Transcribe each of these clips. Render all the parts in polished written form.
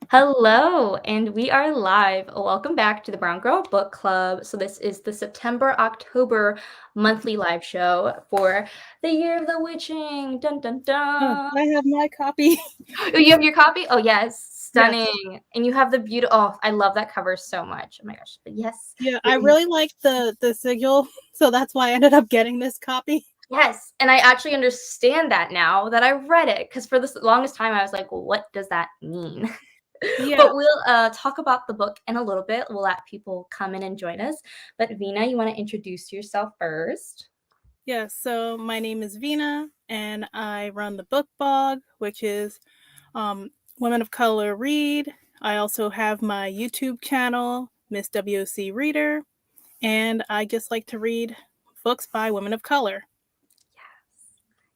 Hello, and we are live. Welcome back to the Brown Girl Book Club. So this is the September-October monthly live show for the Year of the Witching. Dun dun Oh, dun. I have my copy. Oh, you have your copy? Oh yes, Yes. stunning. And you have the beautiful. Oh, I love that cover so much. Oh my gosh. But yes, Yeah, I really like the sigil, so that's why I ended up getting this copy. yes, and I actually understand that now that I read it, because for the longest time I was like, well, what does that mean? Yeah. But we'll talk about the book in a little bit. We'll let people come in and join us. But Vina, you want to introduce yourself first? Yeah, so my name is Vina and I run the book blog, which is Women of Color Read. I also have my YouTube channel, Miss WOC Reader, and I just like to read books by women of color.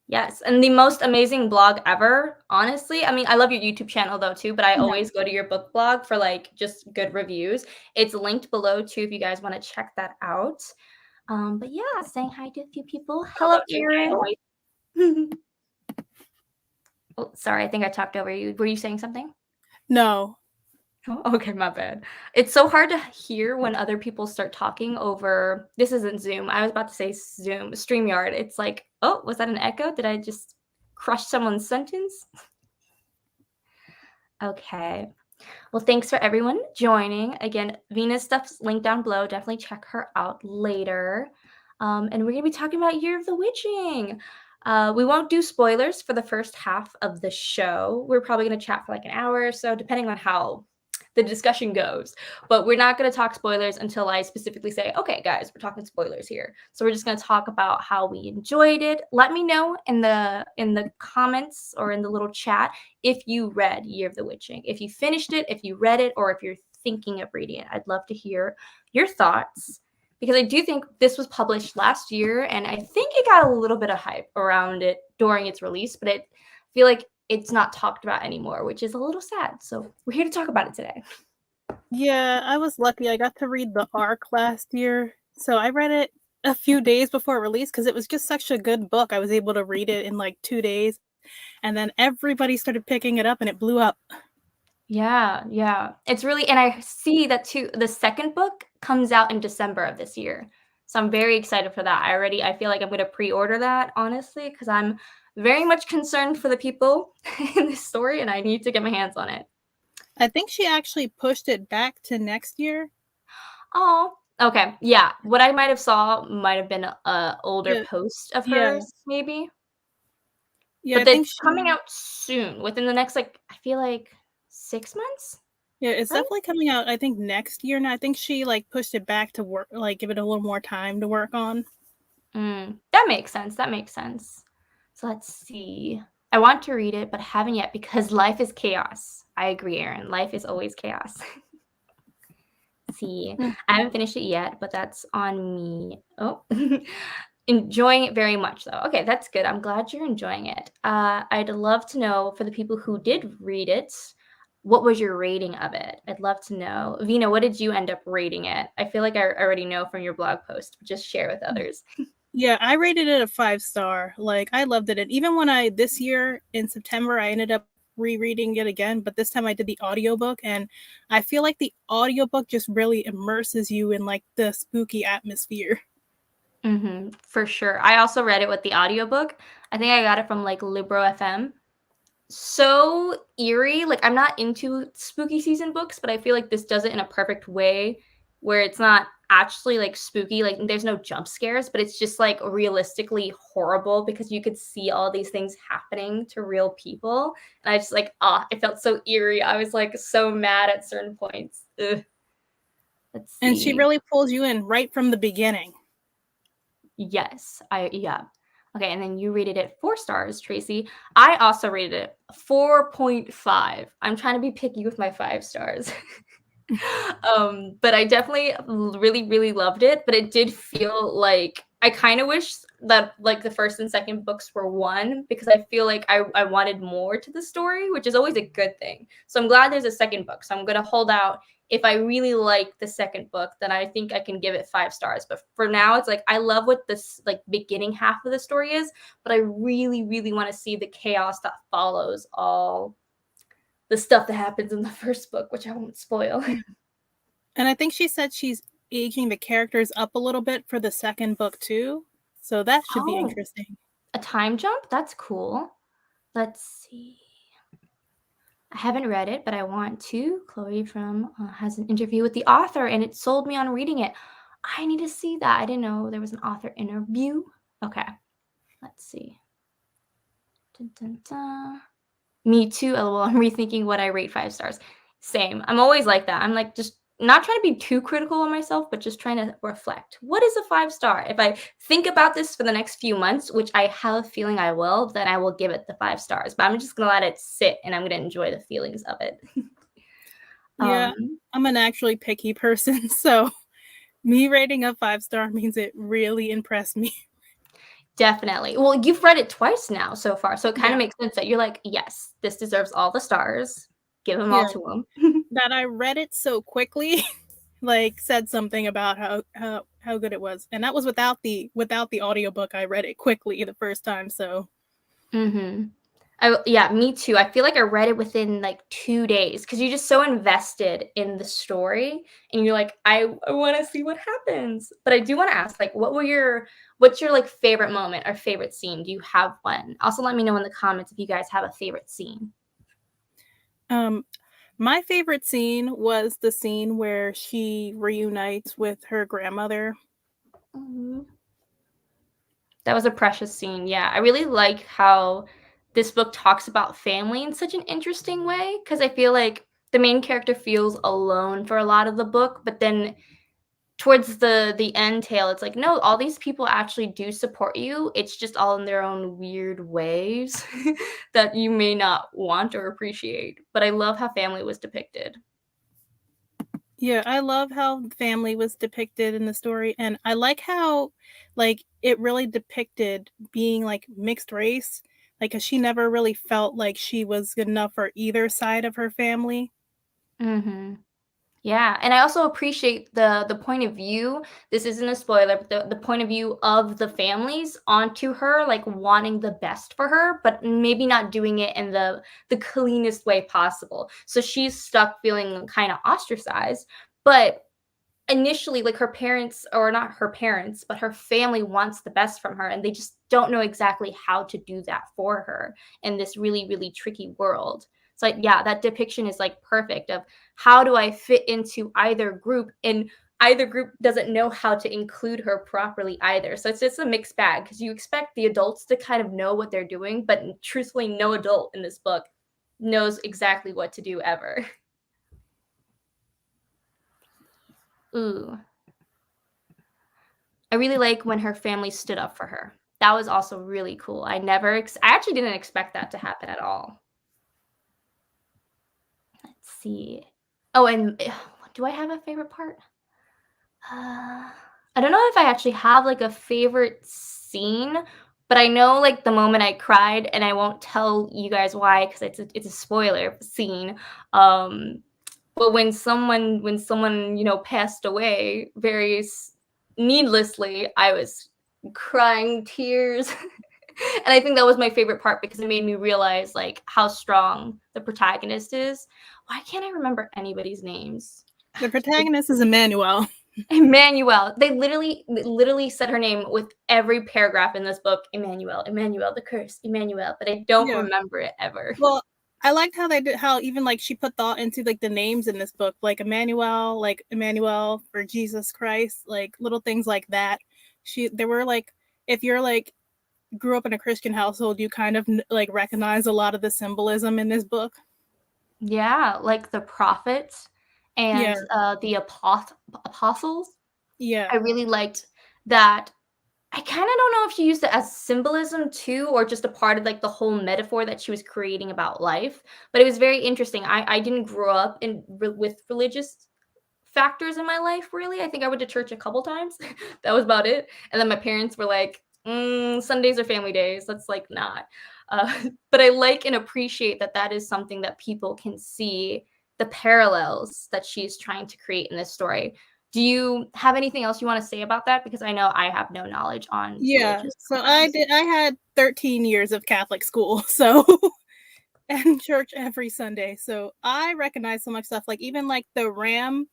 Yes, and the most amazing blog ever, honestly. I mean, I love your YouTube channel though too, but I Yeah. always go to your book blog for like just good reviews. It's linked below too if you guys want to check that out. But yeah, saying hi to a few people. How Hello, about you? Erin. Oh, sorry, I think I talked over you. Were you saying something? No. Oh, okay, my bad. It's so hard to hear when other people start talking over. This isn't Zoom. I was about to say Zoom, StreamYard. It's like, oh, was that an echo? Did I just crush someone's sentence? Okay. Well, thanks for everyone joining. Again, Venus stuff's linked down below. Definitely check her out later. And we're going to be talking about Year of the Witching. We won't do spoilers for the first half of the show. We're probably going to chat for like an hour or so, depending on how the discussion goes. But we're not going to talk spoilers until I specifically say, okay, guys, we're talking spoilers here. So we're just going to talk about how we enjoyed it. Let me know in the comments or in the little chat if you read Year of the Witching, if you finished it, if you read it, or if you're thinking of reading it. I'd love to hear your thoughts because I do think this was published last year and I think it got a little bit of hype around it during its release, but I feel like it's not talked about anymore, which is a little sad. So we're here to talk about it today. Yeah, I was lucky. I got to read the arc last year. So I read it a few days before it released because it was just such a good book. I was able to read it in like 2 days. And then everybody started picking it up and it blew up. Yeah, yeah. It's really, and I see that too. The second book comes out in December of this year. So I'm very excited for that. I feel like I'm going to pre-order that, honestly, because I'm very much concerned for the people in this story and I need to get my hands on it. I think she actually pushed it back to next year. Oh, okay. Yeah. What I might have saw might have been a older Yeah. post of Yeah. hers, maybe. Yeah, I But think it's she coming out soon, within the next, like, I feel like 6 months, Yeah, it's right? definitely coming out I think next year. And I think she like pushed it back to work, like give it a little more time to work on. That makes sense. That makes sense. So let's see. I want to read it, but haven't yet because life is chaos. I agree, Erin. Life is always chaos. See, Mm. I haven't finished it yet, but that's on me. Oh, enjoying it very much, though. Okay, that's good. I'm glad you're enjoying it. I'd love to know for the people who did read it, what was your rating of it? I'd love to know. Vina, what did you end up rating it? I feel like I already know from your blog post, but just share with others. Yeah, I rated it a 5 star. Like I loved it. And even when I this year in September I ended up rereading it again, but this time I did the audiobook and I feel like the audiobook just really immerses you in like the spooky atmosphere. For sure. I also read it with the audiobook. I think I got it from like Libro FM. So eerie. Like I'm not into spooky season books, but I feel like this does it in a perfect way where it's not actually like spooky, like there's no jump scares, but it's just like realistically horrible because you could see all these things happening to real people. And I just like, it felt so eerie. I was like so mad at certain points. Ugh. Let's And she see. really pulls you in right from the beginning. Yes, yeah. Okay, and then you rated it 4 stars, Tracy. I also rated it 4.5. I'm trying to be picky with my 5 stars. But I definitely really, really loved it, but it did feel like I kind of wish that like the first and second books were one because I feel like I wanted more to the story, which is always a good thing. So I'm glad there's a second book. So I'm gonna hold out. If I really like the second book, then I think I can give it 5 stars. But for now, it's like I love what this like beginning half of the story is, but I really, really want to see the chaos that follows all the stuff that happens in the first book, which I won't spoil. Yeah. And I think she said she's aging the characters up a little bit for the second book too. So that should be Oh, interesting. a time jump? That's cool. Let's see. I haven't read it, but I want to. Chloe from has an interview with the author, and it sold me on reading it. I need to see that. I didn't know there was an author interview. Okay, let's see. Dun, dun, dun. Me too. LOL. I'm rethinking what I rate 5 stars. Same. I'm always like that. I'm like just not trying to be too critical of myself, but just trying to reflect. What is a 5 star? If I think about this for the next few months, which I have a feeling I will, then I will give it the 5 stars. But I'm just gonna let it sit and I'm gonna enjoy the feelings of it. Yeah, I'm an actually picky person, so me rating a 5 star means it really impressed me. Definitely. Well, you've read it twice now so far, so it kind Yeah. of makes sense that you're like, yes, this deserves all the stars. Give them all Yeah. to them. That I read it so quickly, like said something about how good it was. And that was without the audiobook. I read it quickly the first time, so Mm-hmm. Yeah, me too. I feel like I read it within like 2 days because you're just so invested in the story, and you're like, I want to see what happens. But I do want to ask, like, what's your like favorite moment or favorite scene? Do you have one? Also, let me know in the comments if you guys have a favorite scene. my favorite scene was the scene where she reunites with her grandmother. Mhm. That was a precious scene. Yeah, I really like how this book talks about family in such an interesting way because I feel like the main character feels alone for a lot of the book, but then towards the end tale, it's like, no, all these people actually do support you. It's just all in their own weird ways that you may not want or appreciate. But I love how family was depicted. Yeah, I love how family was depicted in the story, and I like how, like, it really depicted being, like, mixed race, like, 'cause she never really felt like she was good enough for either side of her family. Mhm. Yeah, and I also appreciate the point of view. This isn't a spoiler, but the point of view of the families onto her, like wanting the best for her, but maybe not doing it in the cleanest way possible. So she's stuck feeling kind of ostracized, but initially like her parents, or not her parents, but her family wants the best from her, and they just don't know exactly how to do that for her in this really really tricky world. So like, yeah, that depiction is like perfect of how do I fit into either group, and either group doesn't know how to include her properly either. So it's just a mixed bag because you expect the adults to kind of know what they're doing, but truthfully no adult in this book knows exactly what to do ever. Ooh, I really like when her family stood up for her. That was also really cool. I actually didn't expect that to happen at all. Let's see. Oh, and do I have a favorite part? I don't know if I actually have like a favorite scene, but I know like the moment I cried, and I won't tell you guys why because it's a spoiler scene. Um, but when someone passed away needlessly, I was crying tears. And I think that was my favorite part because it made me realize like how strong the protagonist is. Why can't I remember anybody's names? The protagonist is Emmanuel. Emmanuel. They literally said her name with every paragraph in this book. Emmanuel, Emmanuel, the curse, Emmanuel. But I don't Yeah. remember it ever. Well, I liked how they did how even, like, she put thought into, like, the names in this book, like Emmanuel for Jesus Christ, like, little things like that. There were, like, if you're, like, grew up in a Christian household, you kind of like recognize a lot of the symbolism in this book. Yeah, like the prophets Yeah, and the apostles. yeah, I really liked that. I kind of don't know if she used it as symbolism too, or just a part of like the whole metaphor that she was creating about life. But it was very interesting. I didn't grow up with religious factors in my life really. I think I went to church a couple times. That was about it. And then my parents were like, Sundays are family days. Let's like not. Uh, but I like and appreciate that that is something that people can see the parallels that she's trying to create in this story. Do you have anything else you want to say about that? Because I know I have no knowledge on yeah. religious So backgrounds. I had 13 years of Catholic school, so in church every Sunday, so I recognize so much stuff. Like even like the ram,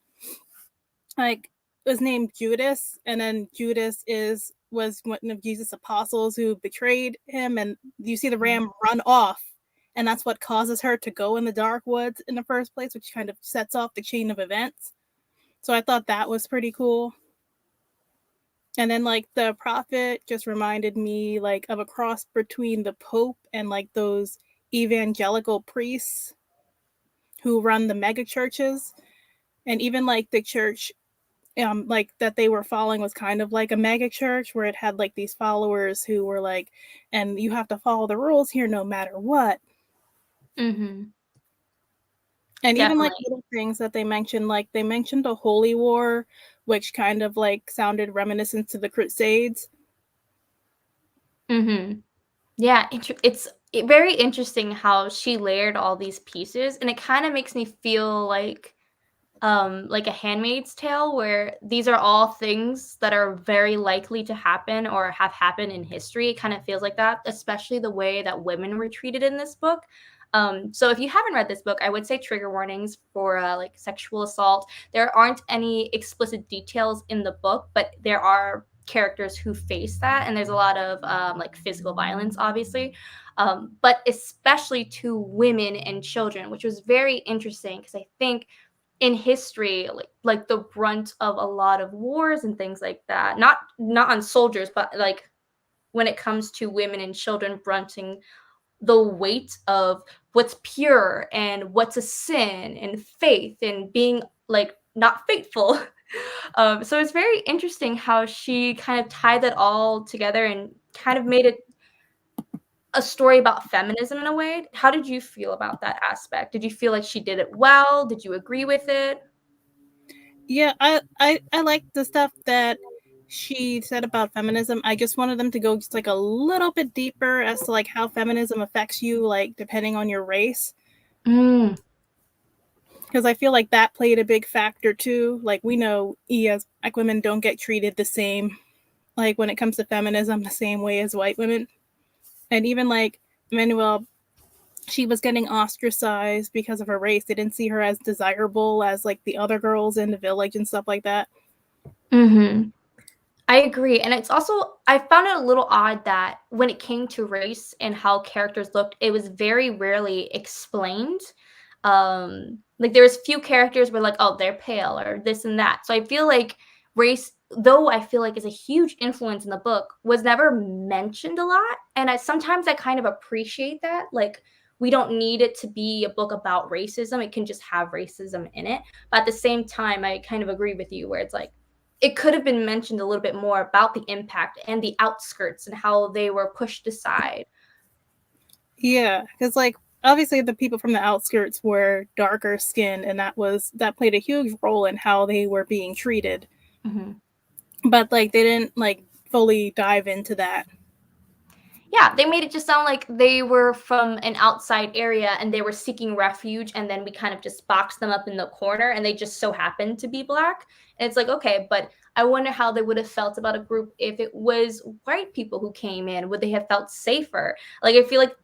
like was named Judas, and then Judas was one of Jesus' apostles who betrayed him, and you see the ram run off, and that's what causes her to go in the dark woods in the first place, which kind of sets off the chain of events. So I thought that was pretty cool. And then like the prophet just reminded me like of a cross between the Pope and like those evangelical priests who run the mega churches. And even like the church like that they were following was kind of like a mega church where it had like these followers who were like, and you have to follow the rules here no matter what. Mm-hmm. And even like Definitely. little things that they mentioned, like they mentioned a holy war, which kind of like sounded reminiscent to the Crusades. Mm-hmm. Yeah, it's very interesting how she layered all these pieces, and it kind of makes me feel like a Handmaid's Tale, where these are all things that are very likely to happen or have happened in history. It kind of feels like that, especially the way that women were treated in this book. So if you haven't read this book, I would say trigger warnings for like sexual assault. There aren't any explicit details in the book, but there are characters who face that, and there's a lot of like physical violence, obviously. But especially to women and children, which was very interesting because I think in history, like the brunt of a lot of wars and things like that, not on soldiers, but like when it comes to women and children brunting the weight of what's pure and what's a sin and faith and being like not faithful. So it's very interesting how she kind of tied that all together and kind of made it a story about feminism in a way. How did you feel about that aspect? Did you feel like she did it well? Did you agree with it? Yeah, I like the stuff that she said about feminism. I just wanted them to go just like a little bit deeper as to like how feminism affects you, like depending on your race. Mm. Because I feel like that played a big factor too. Like we know as black women don't get treated the same, like when it comes to feminism, the same way as white women. And even like Manuel, she was getting ostracized because of her race. They didn't see her as desirable as like the other girls in the village and stuff like that. Mhm. I agree, and it's also I found it a little odd that when it came to race and how characters looked, it was very rarely explained. Like there was few characters where like, oh, they're pale or this and that. So I feel like race, though I feel like is a huge influence in the book, was never mentioned a lot. And sometimes I kind of appreciate that. Like we don't need it to be a book about racism. It can just have racism in it. But at the same time, I kind of agree with you where it's like it could have been mentioned a little bit more about the impact and the outskirts and how they were pushed aside. Yeah, because like obviously the people from the outskirts were darker skinned, and that played a huge role in how they were being treated. Mhm. But like they didn't like fully dive into that. Yeah, they made it just sound like they were from an outside area and they were seeking refuge, and then we kind of just boxed them up in the corner and they just so happened to be black. And it's like, okay, but I wonder how they would have felt about a group if it was white people who came in. Would they have felt safer? Like I feel like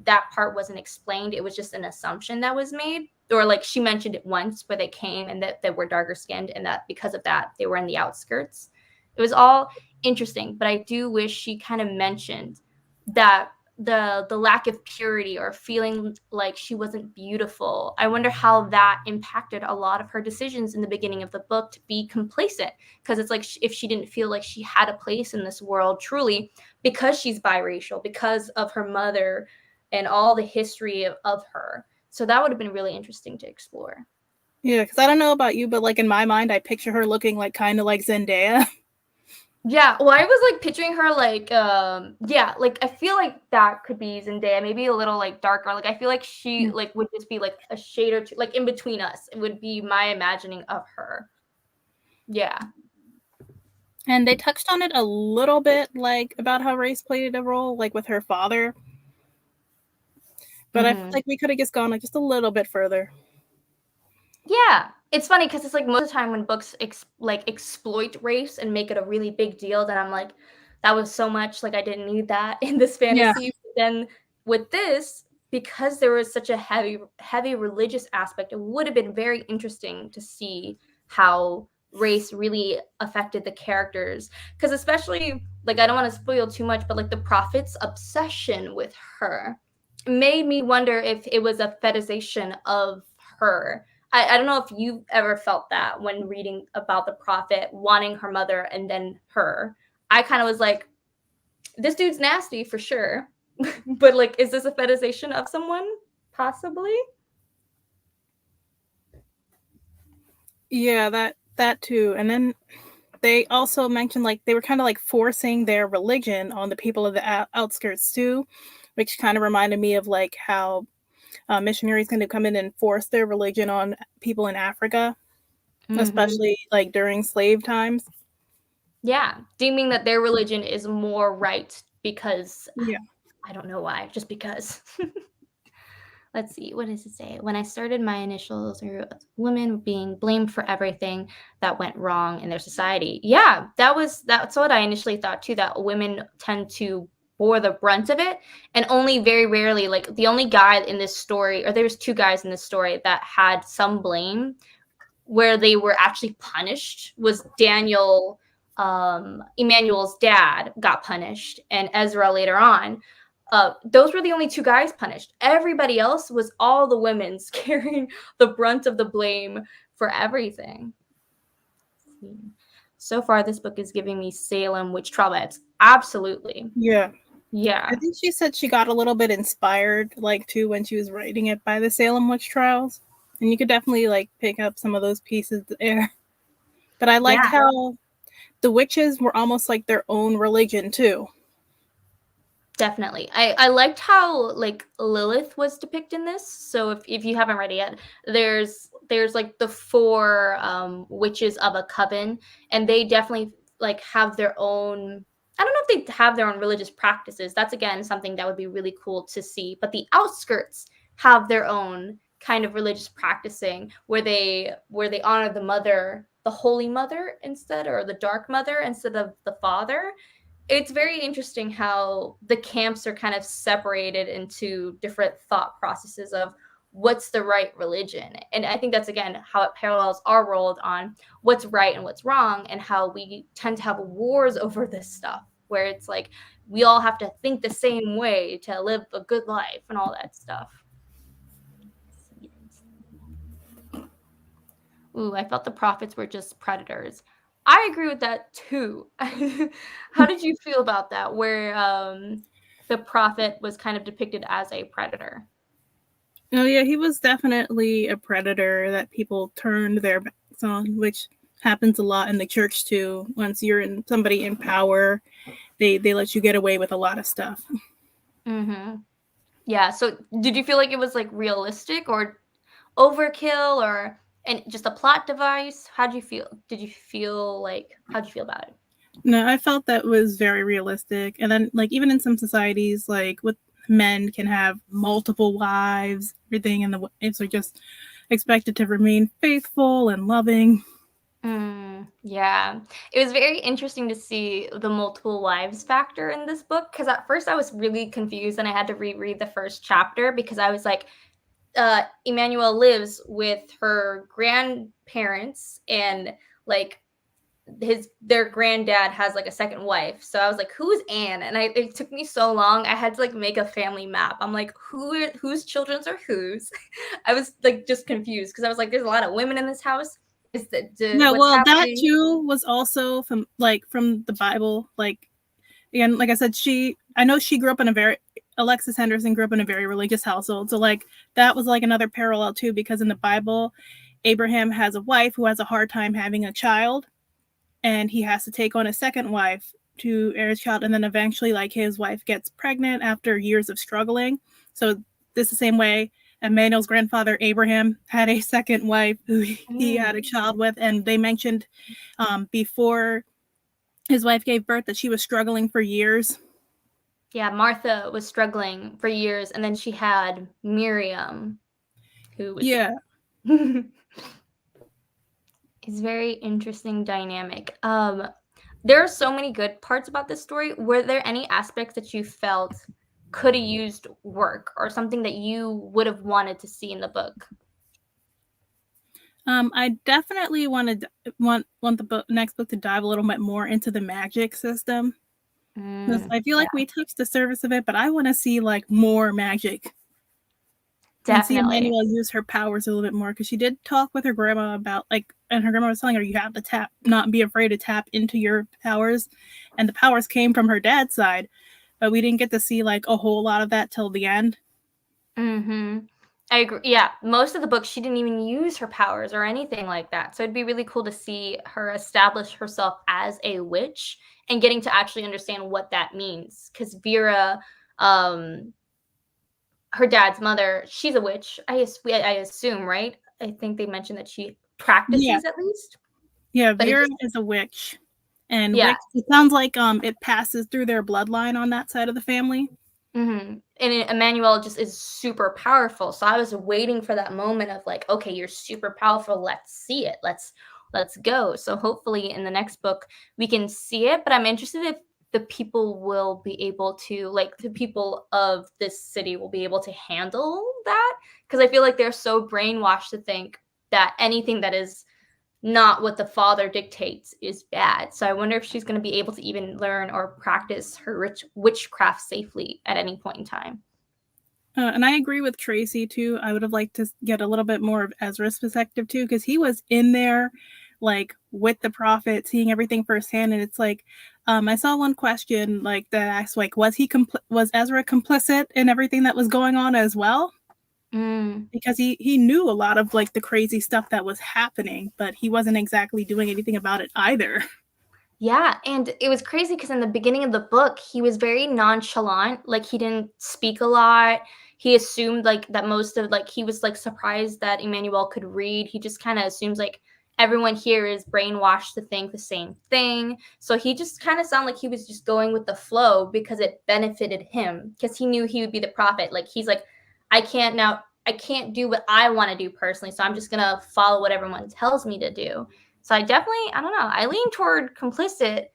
that part wasn't explained. It was just an assumption that was made. Or like she mentioned it once where they came and that they were darker skinned and that because of that they were in the outskirts. It was all interesting, but I do wish she kind of mentioned that the lack of purity or feeling like she wasn't beautiful. I wonder how that impacted a lot of her decisions in the beginning of the book to be complacent, because it's like if she didn't feel like she had a place in this world truly because she's biracial, because of her mother and all the history of her. So that would have been really interesting to explore. Yeah, because I don't know about you, but like in my mind, I picture her looking like kind of like Zendaya. Yeah, well, I was like picturing her like yeah, like I feel like that could be Zendaya, maybe a little like darker. Like I feel like she like would just be like a shade or two like in between us. It would be my imagining of her. Yeah. And they touched on it a little bit, like about how race played a role, like with her father. But I feel Mhm. like we could have just gone like just a little bit further. Yeah. It's funny because it's like most of the time when books like exploit race and make it a really big deal, then I'm like, that was so much like I didn't need that in this Yeah. fantasy. But then with this, because there was such a heavy religious aspect, it would have been very interesting to see how race really affected the characters, because especially, like, I don't want to spoil too much, but like the prophet's obsession with her made me wonder if it was a fetishization of her. I don't know if you've ever felt that when reading about the prophet wanting her mother and then her. I kind of was like, this dude's nasty for sure. But like, is this a fetishization of someone? Possibly. Yeah, that too. And then they also mentioned like they were kind of like forcing their religion on the people of the outskirts too, which kind of reminded me of like how missionaries kind of come in and force their religion on people in Africa, especially like during slave times. Yeah, deeming that their religion is more right because Yeah. I don't know why, just because. Let's see, what does it say? When I started, my initials are women being blamed for everything that went wrong in their society. Yeah, that's what I initially thought too, that women tend to bore the brunt of it, and only very rarely, like the only guy in this story, or there's two guys in this story that had some blame where they were actually punished was Daniel, Emmanuel's dad got punished, and Ezra later on. Those were the only two guys punished. Everybody else was all the women's carrying the brunt of the blame for everything. So far, this book is giving me Salem witch trials. Absolutely. Yeah. Yeah. I think she said she got a little bit inspired, like, too, when she was writing it by the Salem witch trials. And you could definitely, like, pick up some of those pieces there. But I liked how the witches were almost like their own religion, too. Definitely. I liked how like Lilith was depicted in this. So if you haven't read it yet, there's like the four witches of a coven, and they definitely like have their own, I don't know if they have their own religious practices. That's again something that would be really cool to see. But the outskirts have their own kind of religious practicing where they honor the mother, the holy mother instead, or the dark mother instead of the father. It's very interesting how the camps are kind of separated into different thought processes of what's the right religion. And I think that's again how it parallels our world on what's right and what's wrong, and how we tend to have wars over this stuff where it's like we all have to think the same way to live a good life and all that stuff. Ooh, I felt the prophets were just predators. I agree with that too. How did you feel about that, where the prophet was kind of depicted as a predator? Oh, yeah, he was definitely a predator that people turned their backs on, which happens a lot in the church, too. Once you're somebody in power, they let you get away with a lot of stuff. Yeah, so did you feel like it was like realistic or overkill, or and just a plot device? How'd you feel? Did you feel like how'd you feel about it? No, I felt that was very realistic. And then, like, even in some societies, like, with men can have multiple wives, everything, and the wives are just expected to remain faithful and loving. Yeah. It was very interesting to see the multiple wives factor in this book, because at first I was really confused and I had to reread the first chapter because I was like, Emmanuel lives with her grandparents, and like their granddad has like a second wife. So I was like, who's Anne? And it took me so long. I had to like make a family map. I'm like, whose children's are whose? I was like just confused because I was like, there's a lot of women in this house. Is that Yeah, what's well, that happening? too was also from the Bible. Like, again, like I said, I know she grew up in a very Alexis Henderson grew up in a very religious household. So like that was like another parallel too, because in the Bible, Abraham has a wife who has a hard time having a child, and he has to take on a second wife to bear his child, and then eventually like his wife gets pregnant after years of struggling. So this is the same way Emmanuel's grandfather Abraham had a second wife who he had a child with, and they mentioned before his wife gave birth that she was struggling for years. Yeah, Martha was struggling for years, and then she had Miriam, who was Yeah. It's very interesting dynamic. There are so many good parts about this story. Were there any aspects that you felt could have used work, or something that you would have wanted to see in the book? I definitely want the next book to dive a little bit more into the magic system. Because I feel Yeah, like we touched the surface of it, but I want to see like more magic and see definitely. Emmanuel use her powers a little bit more. Because she did talk with her grandma about like, and her grandma was telling her you have to not be afraid to tap into your powers, and the powers came from her dad's side, but we didn't get to see like a whole lot of that till the end. Mhm. I agree. Yeah, most of the books, she didn't even use her powers or anything like that, so it'd be really cool to see her establish herself as a witch and getting to actually understand what that means. Because Vera, um, her dad's mother, she's a witch, I assume, right? I think they mentioned that she Yeah, practices at least, yeah. but it Vera just is a witch, and yeah. witch. It sounds like it passes through their bloodline on that side of the family. Mhm, and Emmanuel just is super powerful, so I was waiting for that moment of like, "Okay, you're super powerful, let's see it, let's go." So hopefully in the next book, we can see it, but I'm interested if the people will be able to like, the people of this city will be able to handle that, because I feel like they're so brainwashed to think that anything that is not what the father dictates is bad. So I wonder if she's going to be able to even learn or practice her witchcraft safely at any point in time. And I agree with Tracy too. I would have liked to get a little bit more of Ezra's perspective too, because he was in there, like with the prophet, seeing everything firsthand. And it's like, I saw one question like that asked, like, was Ezra complicit in everything that was going on as well? Mm. Because he knew a lot of like the crazy stuff that was happening, but he wasn't exactly doing anything about it either. Yeah, and it was crazy because in the beginning of the book, he was very nonchalant, like, he didn't speak a lot. He assumed, like, that most of like, he was, like, surprised that Emmanuel could read. He just kinda assumes, like, everyone here is brainwashed to think the same thing. So he just kinda sounded like he was just going with the flow because it benefited him, because he knew he would be the prophet. Like, he's like, I can't do what I wanna do personally, so I'm just gonna follow what everyone tells me to do." So I definitely, I don't know, I lean toward complicit.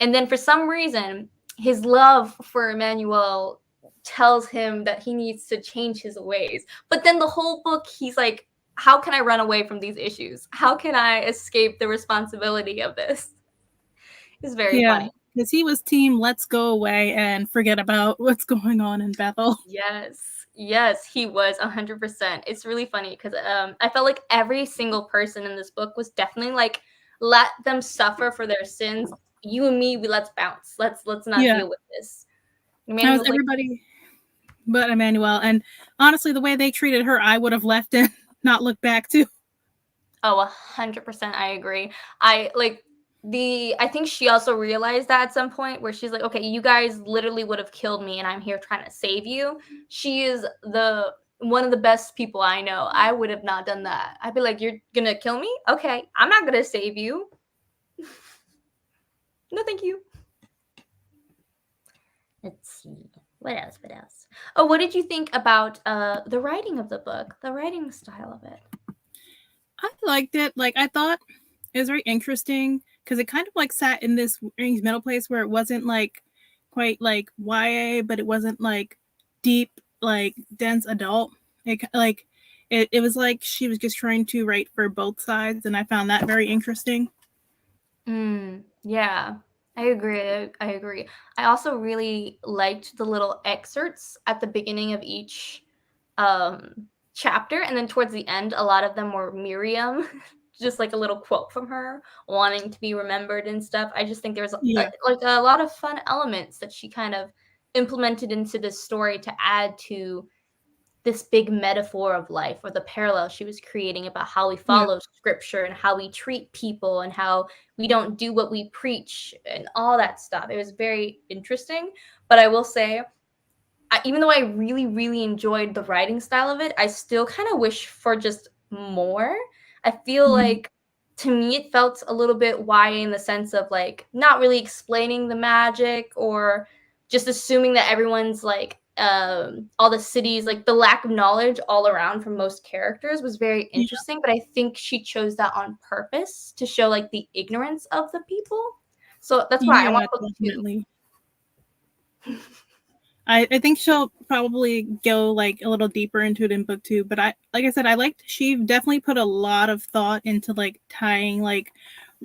And then for some reason, his love for Emmanuel tells him that he needs to change his ways. But then the whole book, he's like, how can I run away from these issues? How can I escape the responsibility of this? It's very Yeah, funny. because he was team let's go away and forget about what's going on in Bethel. Yes. Yes, he was 100%. It's really funny because I felt like every single person in this book was definitely like, let them suffer for their sins. You and me, let's bounce. Let's not Yeah, deal with this. that was Emmanuel's like, everybody but Emmanuel. And honestly, the way they treated her, I would have left and not looked back to. oh, 100%, I agree. I like I think she also realized that at some point where she's like, "Okay, you guys literally would have killed me and I'm here trying to save you." She is the one of the best people I know. I would have not done that. I'd be like, "You're gonna kill me? Okay, I'm not gonna save you. No, thank you." Let's see. What else? What else? Oh, what did you think about the writing of the book? The writing style of it? I liked it. Like, I thought it was very interesting because it kind of like sat in this middle place where it wasn't like quite like YA, but it wasn't like deep, like dense adult. It was like she was just trying to write for both sides, and I found that very interesting. Yeah, I agree. I agree. I also really liked the little excerpts at the beginning of each chapter, and then towards the end, a lot of them were Miriam, just like a little quote from her, wanting to be remembered and stuff. I just think there was Yeah, like a lot of fun elements that she kind of implemented into this story to add to this big metaphor of life, or the parallel she was creating about how we yeah, follow scripture and how we treat people and how we don't do what we preach and all that stuff. It was very interesting. But I will say, even though I really, really enjoyed the writing style of it, I still kind of wish for just more. I feel mhm, like, to me, it felt a little bit YA in the sense of like not really explaining the magic, or just assuming that everyone's like all the cities, like the lack of knowledge all around from most characters was very yeah, interesting. But I think she chose that on purpose to show like the ignorance of the people. So that's why I yeah, want book two. definitely. I think she'll probably go like a little deeper into it in book 2, but like I said, I liked she definitely put a lot of thought into like tying like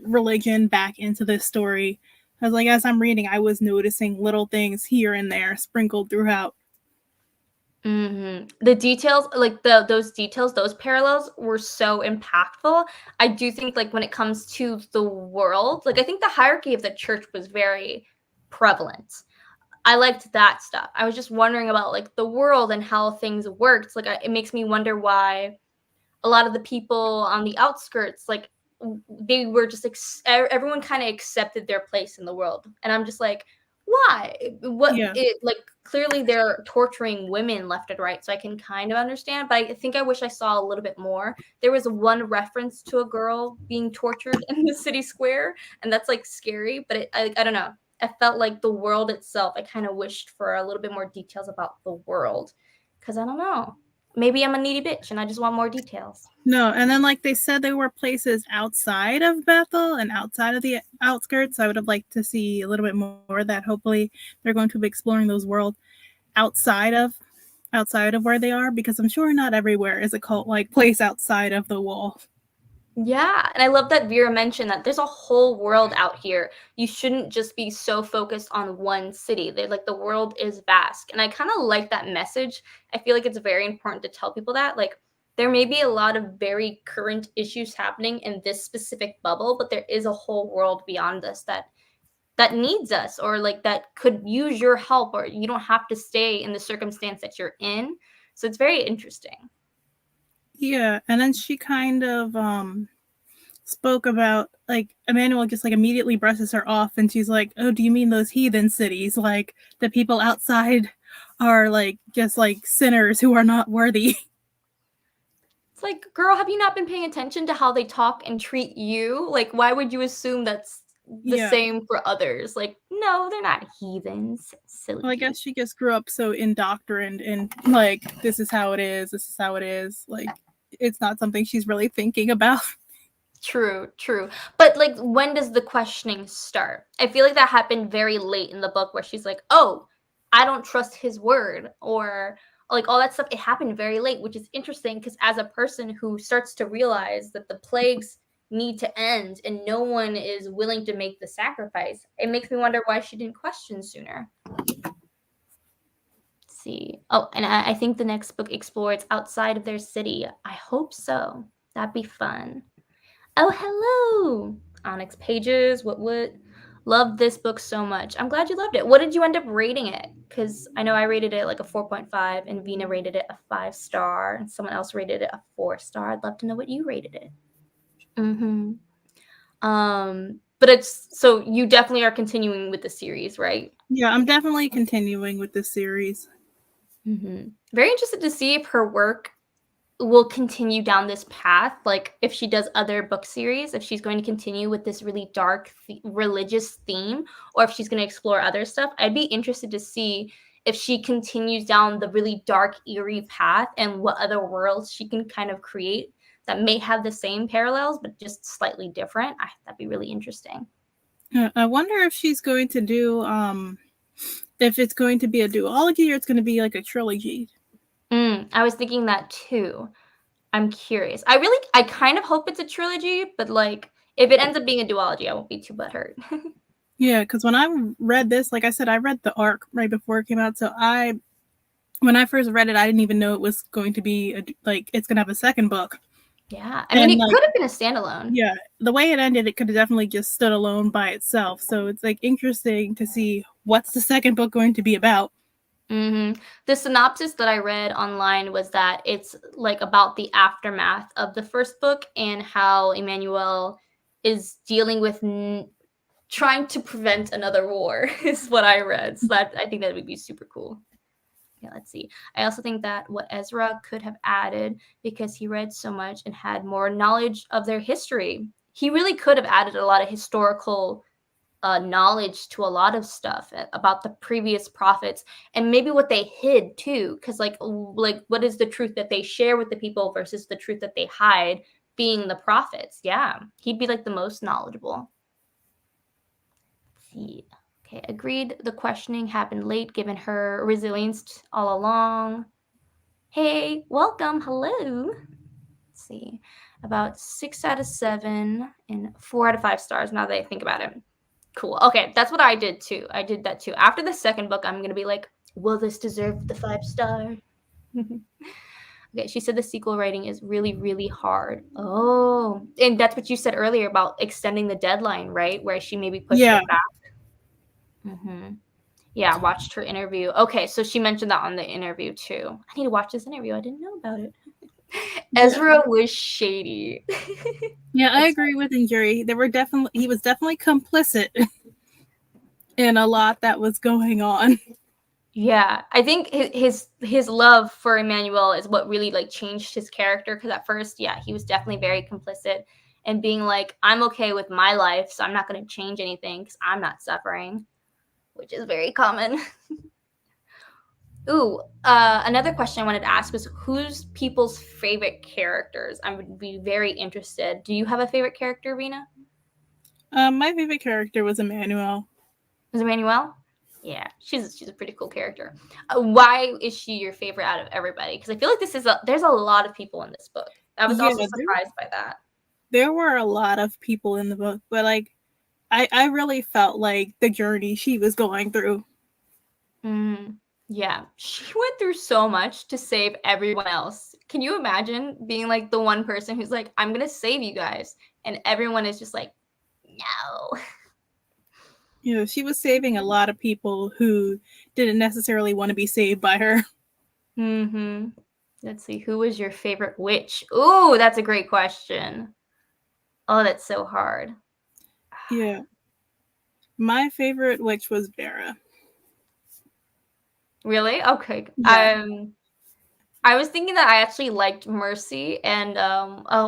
religion back into this story. Because like as I'm reading, I was noticing little things here and there sprinkled throughout. The details, like those details, those parallels were so impactful. I do think, like when it comes to the world, like I think the hierarchy of the church was very prevalent. I liked that stuff. I was just wondering about like the world and how things worked. Like it makes me wonder why a lot of the people on the outskirts, like they were just everyone kind of accepted their place in the world, and I'm just like, why? What Yeah. it like? Clearly, they're torturing women left and right, so I can kind of understand. But I think I wish I saw a little bit more. There was one reference to a girl being tortured in the city square, and that's like scary. But I don't know. I felt like the world itself. I kind of wished for a little bit more details about the world, because I don't know. Maybe I'm a needy bitch and I just want more details. No, and then like they said there were places outside of Bethel and outside of the outskirts. I would have liked to see a little bit more that hopefully they're going to be exploring those worlds outside of where they are, because I'm sure not everywhere is a cult like place outside of the wall. Yeah, and I love that Vera mentioned that there's a whole world out here. You shouldn't just be so focused on one city. They like the world is vast. And I kind of like that message. I feel like it's very important to tell people that like there may be a lot of very current issues happening in this specific bubble, but there is a whole world beyond us that needs us or like that could use your help, or you don't have to stay in the circumstance that you're in. So it's very interesting. Yeah, and then she kind of spoke about like Emmanuel just like immediately brushes her off, and she's like, "Oh, do you mean those heathen cities? Like the people outside are like just like sinners who are not worthy." It's like, girl, have you not been paying attention to how they talk and treat you? Like, why would you assume that's the Yeah. same for others? Like, no, they're not heathens. Silly Well, I guess goose. she just grew up so indoctrined and like this is how it is, this is how it is. Like it's not something she's really thinking about. True, true. But like, when does the questioning start? I feel like that happened very late in the book where she's like, oh, I don't trust his word, or like all that stuff. It happened very late, which is interesting because as a person who starts to realize that the plagues need to end and no one is willing to make the sacrifice, it makes me wonder why she didn't question sooner. Let's see. Oh, and I think the next book explores outside of their city. I hope so. That'd be fun. Oh, hello, Onyx Pages. What would love this book so much? I'm glad you loved it. What did you end up rating it? Because I know I rated it like a 4.5, and Vina rated it a 5-star, and someone else rated it a 4-star. I'd love to know what you rated it. But it's so you definitely are continuing with the series, right? Yeah, I'm definitely continuing with this series. Very interested to see if her work will continue down this path, like if she does other book series, if she's going to continue with this really dark religious theme, or if she's going to explore other stuff. I'd be interested to see if she continues down the really dark eerie path and what other worlds she can kind of create that may have the same parallels but just slightly different. That'd be really interesting. I wonder if she's going to do if it's going to be a duology or it's going to be like a trilogy. I was thinking that too. I'm curious. I kind of hope it's a trilogy, but like if it ends up being a duology, I won't be too butthurt. Yeah, because when I read this, like I said, I read the arc right before it came out. So when I first read it, I didn't even know it was going to be like it's going to have a second book. Yeah, I mean, And it like, could have been a standalone. yeah, the way it ended, it could have definitely just stood alone by itself. So it's like interesting to see what's the second book going to be about. The synopsis that I read online was that it's like about the aftermath of the first book and how Emmanuel is dealing with trying to prevent another war, is what I read. So I think that would be super cool. Yeah, let's see. I also think that what Ezra could have added, because he read so much and had more knowledge of their history, he really could have added a lot of historical knowledge to a lot of stuff about the previous prophets and maybe what they hid too. Because like what is the truth that they share with the people versus the truth that they hide, being the prophets? Yeah, he'd be like the most knowledgeable. Let's see. Okay, agreed. The questioning happened late given her resilience all along. Hey, welcome. Hello. Let's see. About 6 out of 7 and 4 out of 5 stars now that I think about it. Cool. Okay, that's what I did too. I did that too. After the second book, I'm going to be like, will this deserve the 5 star? Okay, she said the sequel writing is really, really hard. Oh, and that's what you said earlier about extending the deadline, right? Where she maybe pushed Yeah. it back. Yeah, watched her interview. Okay, so she mentioned that on the interview too. I need to watch this interview. I didn't know about it. Ezra was shady. Yeah, I agree with Injury. He was definitely complicit in a lot that was going on. Yeah, I think his love for Emmanuel is what really like changed his character. Because at first, yeah, he was definitely very complicit and being like, I'm okay with my life, so I'm not going to change anything because I'm not suffering, which is very common. Ooh, another question I wanted to ask was who's people's favorite characters? I would be very interested. Do you have a favorite character, Rena? My favorite character was Emmanuel. Is Emmanuel? Yeah, she's a pretty cool character. Why is she your favorite out of everybody? Because I feel like there's a lot of people in this book. I was also surprised by that. There were a lot of people in the book, but like I really felt like the journey she was going through. Yeah, she went through so much to save everyone else. Can you imagine being like the one person who's like, I'm gonna save you guys, and everyone is just like, no. You know, she was saving a lot of people who didn't necessarily want to be saved by her. Let's see, who was your favorite witch? Ooh, that's a great question. Oh, that's so hard. Yeah. My favorite witch was Vera. Really? Okay. Yeah. I was thinking that I actually liked Mercy and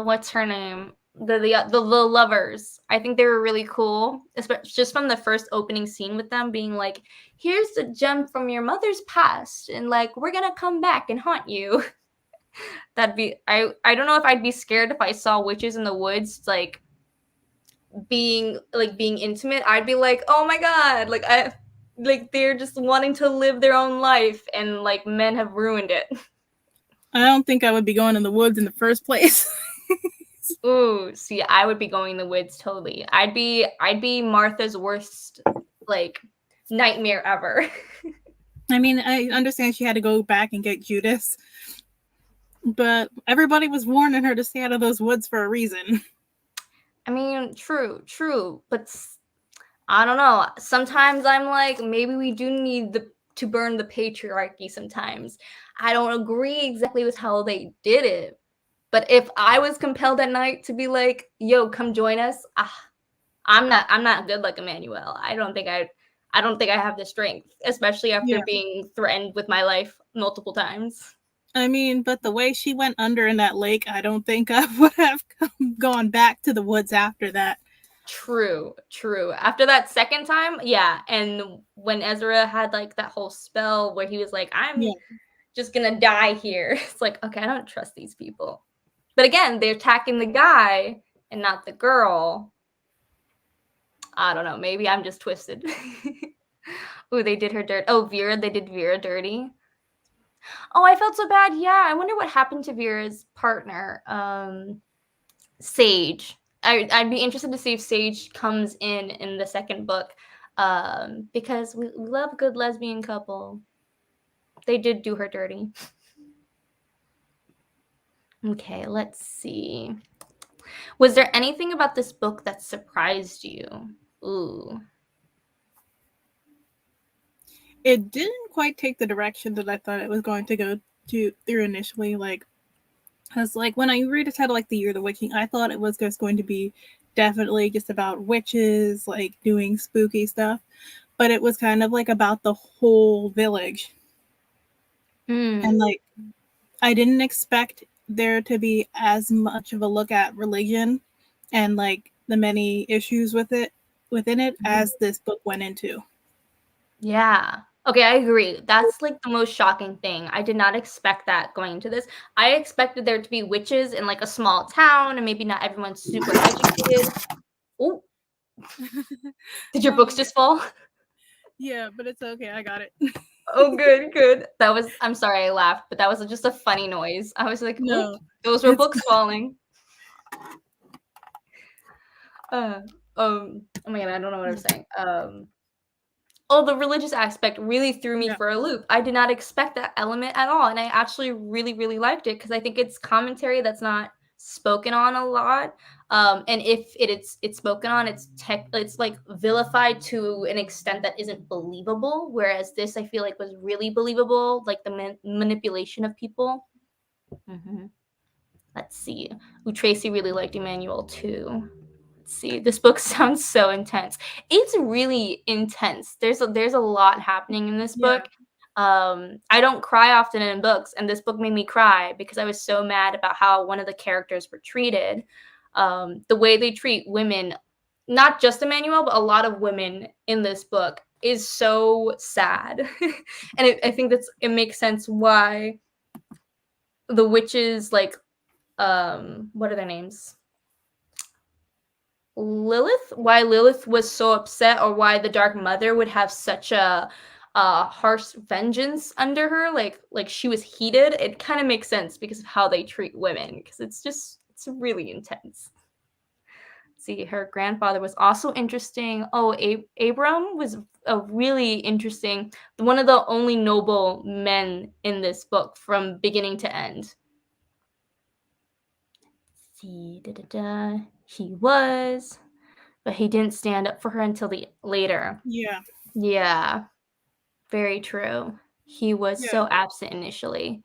what's her name? The lovers. I think they were really cool, especially just from the first opening scene with them being like, "Here's the gem from your mother's past, and like we're gonna come back and haunt you." That'd be I don't know if I'd be scared if I saw witches in the woods being intimate. I'd be like, "Oh my god!" Like they're just wanting to live their own life, and like men have ruined it. I don't think I would be going in the woods in the first place. Ooh, see, I would be going in the woods totally. I'd be Martha's worst like nightmare ever. I mean, I understand she had to go back and get Judas, but everybody was warning her to stay out of those woods for a reason. I mean, true, but I don't know. Sometimes I'm like, maybe we do need to burn the patriarchy sometimes. I don't agree exactly with how they did it. But if I was compelled at night to be like, yo, come join us, I'm not good like Emmanuel. I don't think I have the strength, especially after being threatened with my life multiple times. I mean, but the way she went under in that lake, I don't think I would have gone back to the woods after that. True. After that second time, yeah. And when Ezra had like that whole spell where he was like, I'm just gonna die here. It's like, okay, I don't trust these people. But again, they're attacking the guy and not the girl. I don't know. Maybe I'm just twisted. Ooh, they did her dirt. Oh, they did Vera dirty. Oh, I felt so bad. Yeah, I wonder what happened to Vera's partner, Sage. I'd be interested to see if Sage comes in the second book, because we love a good lesbian couple. They did do her dirty. Okay, let's see. Was there anything about this book that surprised you? Ooh. It didn't quite take the direction that I thought it was going to go through initially. Like, because like when I read a title like The Year of the Witching, I thought it was just going to be definitely just about witches, like doing spooky stuff. But it was kind of like about the whole village. And like, I didn't expect there to be as much of a look at religion and like the many issues within it as this book went into. Yeah. Okay, I agree. That's like the most shocking thing. I did not expect that going into this. I expected there to be witches in like a small town and maybe not everyone's super educated. Oh, did your books just fall? Yeah, but it's okay. I got it. Oh, good, good. I'm sorry I laughed, but that was just a funny noise. I was like, "Oop, No, those were it's books falling." Uh, oh my god, I don't know what I was saying. Oh, the religious aspect really threw me yeah, for a loop. I did not expect that element at all, and I actually really, really liked it because I think it's commentary that's not spoken on a lot. And if it's spoken on, it's like vilified to an extent that isn't believable. Whereas this, I feel like, was really believable, like the manipulation of people. Hmm. Let's see. Ooh, Tracy really liked Emmanuel too. See, this book sounds so intense. It's really intense. There's a lot happening in this yeah. book. I don't cry often in books, and this book made me cry because I was so mad about how one of the characters were treated. The way they treat women, not just Emmanuel, but a lot of women in this book is so sad. And I think it makes sense why the witches, like, what are their names? Lilith, why Lilith was so upset, or why the Dark Mother would have such a harsh vengeance under her, like she was heated. It kind of makes sense because of how they treat women, because it's really intense. See, her grandfather was also interesting. Oh, Abram was a really interesting, one of the only noble men in this book from beginning to end. See, he was, but he didn't stand up for her until the later. Yeah, Yeah, very true. He was yeah. so absent initially.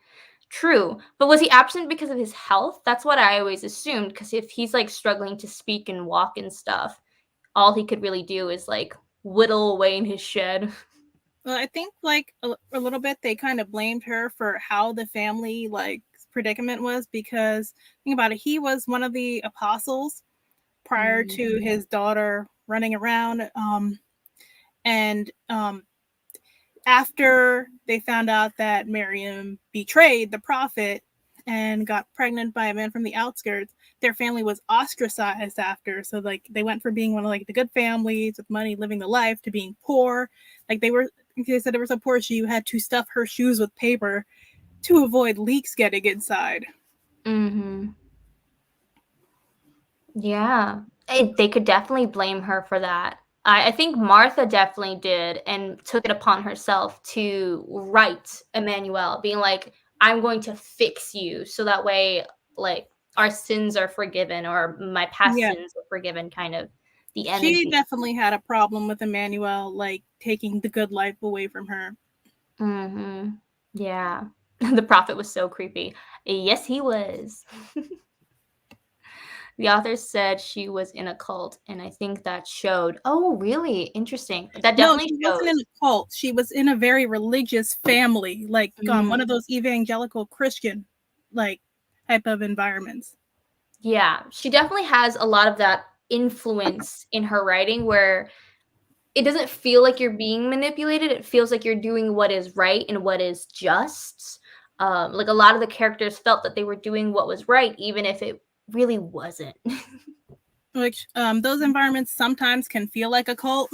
True, but was he absent because of his health? That's what I always assumed, because if he's, like, struggling to speak and walk and stuff, all he could really do is, like, whittle away in his shed. Well, I think like a little bit they kind of blamed her for how the family like predicament was because think about it, he was one of the apostles prior to Mhm. his daughter running around. And After they found out that Miriam betrayed the prophet and got pregnant by a man from the outskirts, their family was ostracized after. So like they went from being one of like the good families with money living the life to being poor. Like they said they were so poor she had to stuff her shoes with paper to avoid leaks getting inside. Mhm. Yeah, they could definitely blame her for that. I think Martha definitely did and took it upon herself to write Emmanuel, being like, "I'm going to fix you so that way, like, our sins are forgiven, or my past Yeah. sins are forgiven," kind of the She energy. definitely had a problem with Emmanuel like taking the good life away from her. Mhm. Yeah. The prophet was so creepy. Yes, he was. The author said she was in a cult, and I think that showed. Oh, really? Interesting. That No, definitely she wasn't in shows. a cult. She was in a very religious family, like one of Mm, those evangelical Christian, like type of environments. yeah, she definitely has a lot of that influence in her writing, where it doesn't feel like you're being manipulated. It feels like you're doing what is right and what is just. Like, a lot of the characters felt that they were doing what was right, even if it really wasn't. Which those environments sometimes can feel like a cult.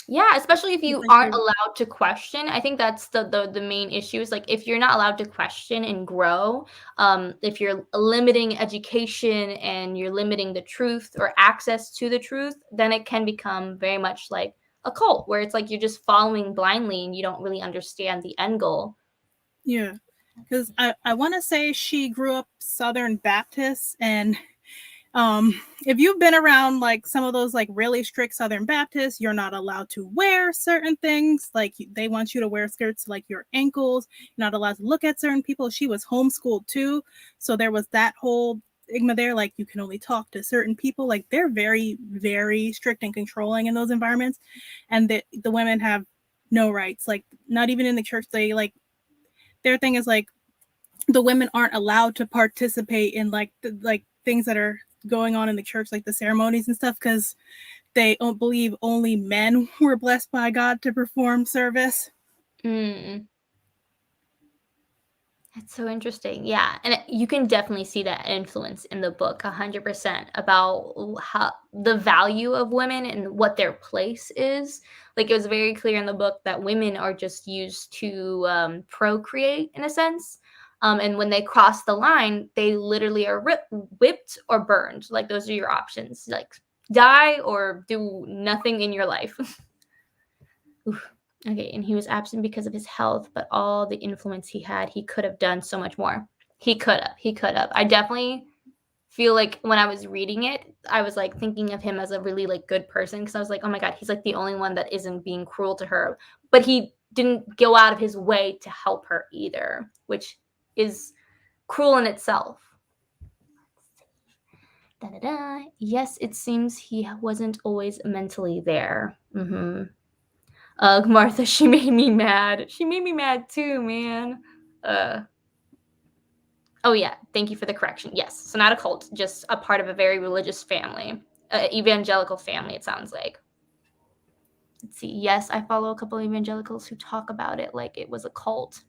Yeah, especially if It's you like aren't you're, allowed to question. I think that's the main issue, is, like, if you're not allowed to question and grow, if you're limiting education and you're limiting the truth or access to the truth, then it can become very much like a cult, where it's like you're just following blindly and you don't really understand the end goal. yeah. Because I want to say she grew up Southern Baptist, and if you've been around like some of those like really strict Southern Baptists, you're not allowed to wear certain things. Like they want you to wear skirts like your ankles. You're not allowed to look at certain people. She was homeschooled too, so there was that whole stigma there. Like you can only talk to certain people. Like they're very very strict and controlling in those environments, and the women have no rights. Like not even in the church. They like their thing is like the women aren't allowed to participate in like like things that are going on in the church, like the ceremonies and stuff, because they don't believe only men were blessed by God to perform service. Mm. It's so interesting. Yeah, and you can definitely see that influence in the book 100% about how the value of women and what their place is. Like, it was very clear in the book that women are just used to, procreate in a sense, and when they cross the line, they literally are whipped or burned. Like, those are your options, like, die or do nothing in your life. Oof. Okay, and he was absent because of his health, but all the influence he had, he could have done so much more. He could have. He could have. I definitely feel like when I was reading it, I was like thinking of him as a really like good person because I was like, oh my god, he's like the only one that isn't being cruel to her. But he didn't go out of his way to help her either, which is cruel in itself. Da, da, da. Yes, it seems he wasn't always mentally there. Ugh, Martha, she made me mad. She made me mad too, man. Uh, oh yeah, thank you for the correction. Yes, so not a cult, just a part of a very religious family, evangelical family. It sounds like. Let's see. Yes, I follow a couple of evangelicals who talk about it like it was a cult.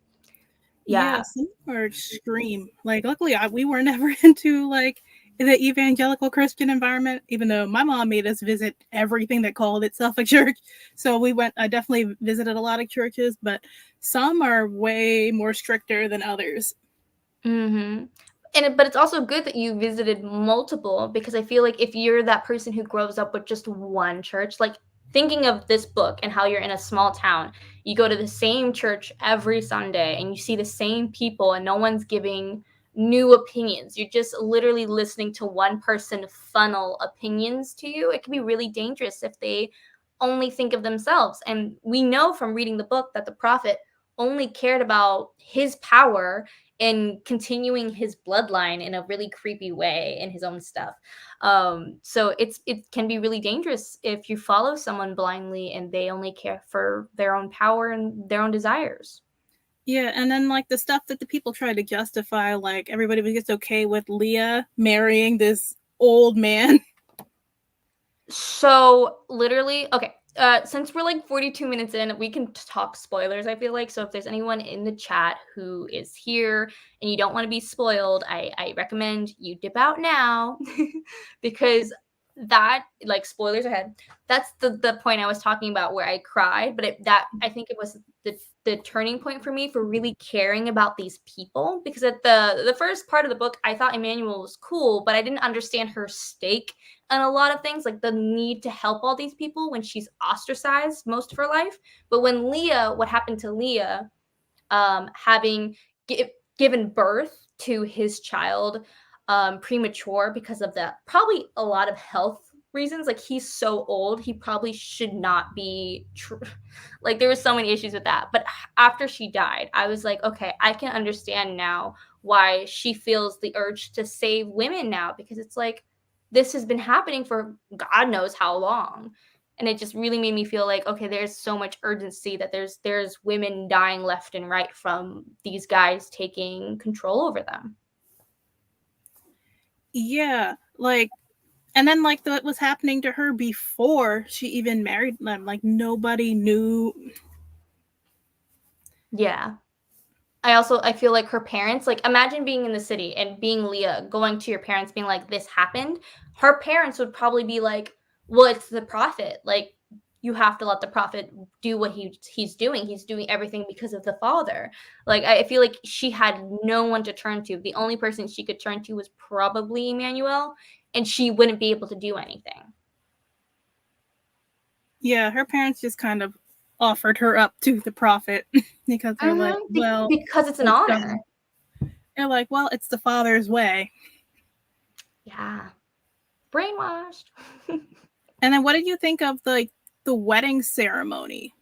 Yeah. Yeah, some are extreme. Like, luckily, we were never into like the evangelical Christian environment, even though my mom made us visit everything that called itself a church. So we went, I definitely visited a lot of churches, but some are way more stricter than others. Mm-hmm. But it's also good that you visited multiple because I feel like if you're that person who grows up with just one church, like thinking of this book and how you're in a small town, you go to the same church every Sunday and you see the same people and no one's giving new opinions. You're just literally listening to one person funnel opinions to you. It can be really dangerous if they only think of themselves. And we know from reading the book that the prophet only cared about his power and continuing his bloodline in a really creepy way in his own stuff. So it can be really dangerous if you follow someone blindly and they only care for their own power and their own desires. Yeah, and then like the stuff that the people try to justify, like everybody was just okay with Leah marrying this old man. So literally, okay. Since we're like 42 minutes in, we can talk spoilers, I feel like. So if there's anyone in the chat who is here and you don't want to be spoiled, I recommend you dip out now because that like spoilers ahead. That's the point I was talking about where I cried, but that I think it was the turning point for me for really caring about these people because at the first part of the book, I thought Emmanuel was cool, but I didn't understand her stake and a lot of things like the need to help all these people when she's ostracized most of her life. But when Leah, what happened to Leah, having given birth to his child premature because of that, probably a lot of health reasons. Like he's so old, he probably should not be. Like there was so many issues with that. But after she died, I was like, okay, I can understand now why she feels the urge to save women now because it's like this has been happening for God knows how long. And it just really made me feel like, okay, there's so much urgency that there's women dying left and right from these guys taking control over them. Yeah, like, and then like what was happening to her before she even married them, like nobody knew. Yeah. I feel like her parents, like imagine being in the city and being Leah, going to your parents being like this happened. Her parents would probably be like, well, it's the prophet. Like you have to let the prophet do what he's doing. He's doing everything because of the father. Like I feel like she had no one to turn to. The only person she could turn to was probably Emmanuel, and she wouldn't be able to do anything. Yeah, her parents just kind of offered her up to the prophet because they're like, well, Because it's an honor. They're like, well, it's the father's way. Yeah. Brainwashed. And then what did you think of the wedding ceremony?